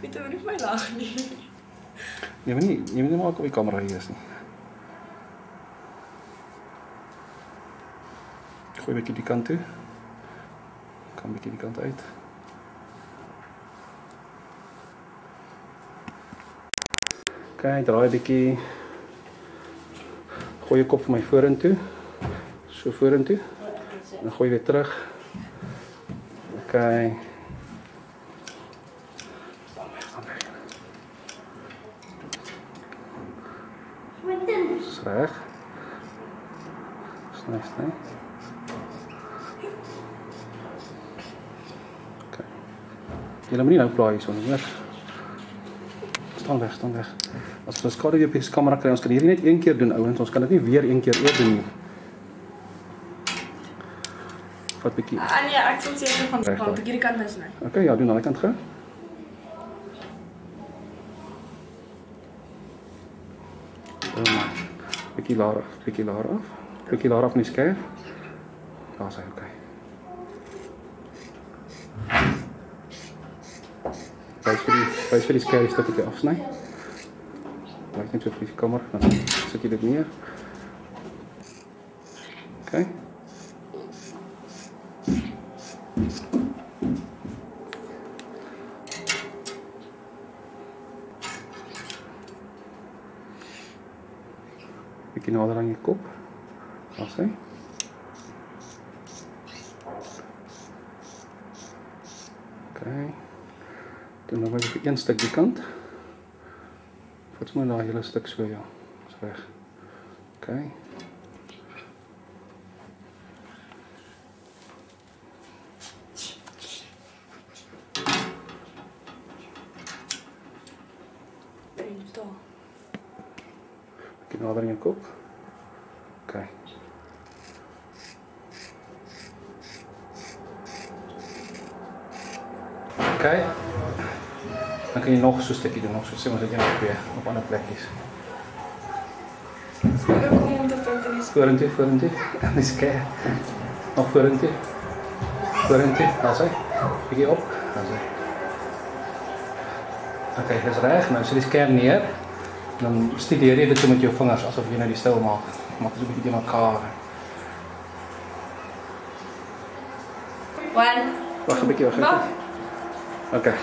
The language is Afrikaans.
Pieter, wil nie vir my lag nie. Jy moet nie maak op die kamera hier is nie. Gooi 'n bietjie die kant toe. Kan 'n bietjie die kant uit. Okay, draai 'n bietjie. Gooi jou kop vir my vorentoe. So vorentoe. Dan gooi weer terug. Okay. Staan weg. Dis reg. Sny. Okay. Jy moet nie nou plaai so nie, hoor. Staan weg. As ons skade op die kamera kry, ons kan hierdie net een keer doen, ouens. Ons kan dit nie weer een keer oor doen nie. Wat bietjie. Nee, ek sal seker van bietjie die kant nou sny. Okay, ja, doen aan die kant gou. Bietjie laer af. Bietjie laer af nie skerp. Daar is hy, okay. Wys vir die skerp stukkie afsny. Lyk net so vir die kamer, dan sit jy dit neer. Okay. Bietjie nader aan jou kop. Daar is hy. Okay. Dan nou wys ek een stuk die kant. Wat moet nou hele stuk so ja. Dis reg. Okay. Bietjie nader aan jou kop. Okay. Okay. Dan kan jy nog so 'n stukkie doen, nog so sê maar dat jy nog weer op ander plekkies. Dis moeilik om te vind in die Vorentoe. Dis skerp. Nog vorentoe. Daar sy. Bietjie op. Daar sy. Okay, dis reg. Nou sit die skerm neer. Dan studeer jy dit so met jou vingers asof jy nou die stil maak. Maak dit 'n bietjie te mekaar. One. Wag 'n bietjie. Okay.